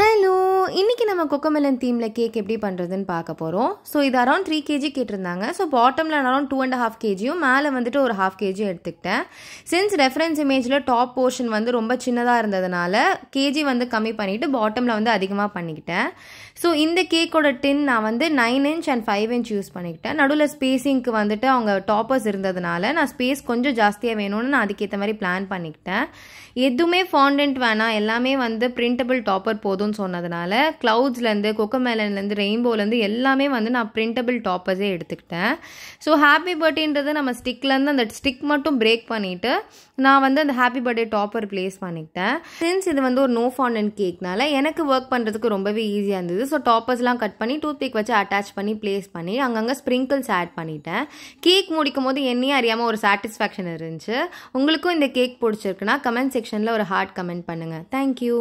Hello! இன்னைக்கு நம்ம கொக்கோமெலன் தீம்ல cake எப்படி பண்ணுறதுன்னு பார்க்க போகிறோம். ஸோ இது அரௌண்ட் 3 kg கேட்டிருந்தாங்க. ஸோ பாட்டமில் அரௌண்ட் 2.5 kgயும் மேலே வந்துட்டு ஒரு 1/2 kg எடுத்துக்கிட்டேன். சின்ஸ் ரெஃபரன்ஸ் இமேஜில் டாப் போர்ஷன் வந்து ரொம்ப சின்னதாக இருந்ததுனால கேஜி வந்து கம்மி பண்ணிவிட்டு பாட்டமில் வந்து அதிகமாக பண்ணிக்கிட்டேன். ஸோ இந்த கேக்கோட டின் நான் வந்து 9 inch and 5 inch யூஸ் பண்ணிக்கிட்டேன். நடுவில் ஸ்பேஸிங்க்கு வந்துட்டு அவங்க டாப்பர்ஸ் இருந்ததுனால நான் ஸ்பேஸ் கொஞ்சம் ஜாஸ்தியாக வேணும்னு நான் அதுக்கேற்ற மாதிரி பிளான் பண்ணிக்கிட்டேன். எதுவுமே ஃபாண்டன்ட் வேணாம், எல்லாமே வந்து பிரிண்டபிள் டாப்பர் போதும்னு சொன்னதுனால க்ளவுட்ஸ்லேருந்து கொக்கோமெலன்லேருந்து ரெயின்போலேருந்து எல்லாமே வந்து நான் பிரிண்டபிள் டாப்பர்ஸே எடுத்துக்கிட்டேன். ஸோ ஹாப்பி பர்த்டேன்றது நம்ம ஸ்டிக்லேருந்து அந்த ஸ்டிக் மட்டும் பிரேக் பண்ணிவிட்டு நான் வந்து அந்த ஹாப்பி பர்த்டே டாப்பர் ப்ளேஸ் பண்ணிக்கிட்டேன். சின்ஸ் இது வந்து ஒரு நோ ஃபாண்டன்ட் கேக்னால எனக்கு ஒர்க் பண்ணுறதுக்கு ரொம்பவே ஈஸியாக இருந்தது. ஸோ டாப்பர்ஸ்லாம் கட் பண்ணி டூத்பிக் வச்சு அட்டாச் பண்ணி ப்ளேஸ் பண்ணி அங்கங்கே ஸ்ப்ரிங்கிள்ஸ் ஆட் பண்ணிட்டேன். கேக் முடிக்கும் போது என்னையே அறியாமல் ஒரு சாட்டிஸ்ஃபேக்ஷன் இருந்துச்சு. உங்களுக்கும் இந்த கேக் பிடிச்சிருக்குன்னா கமெண்ட் செக்ஷனில் ஒரு ஹார்ட் கமெண்ட் பண்ணுங்கள். தேங்க்யூ.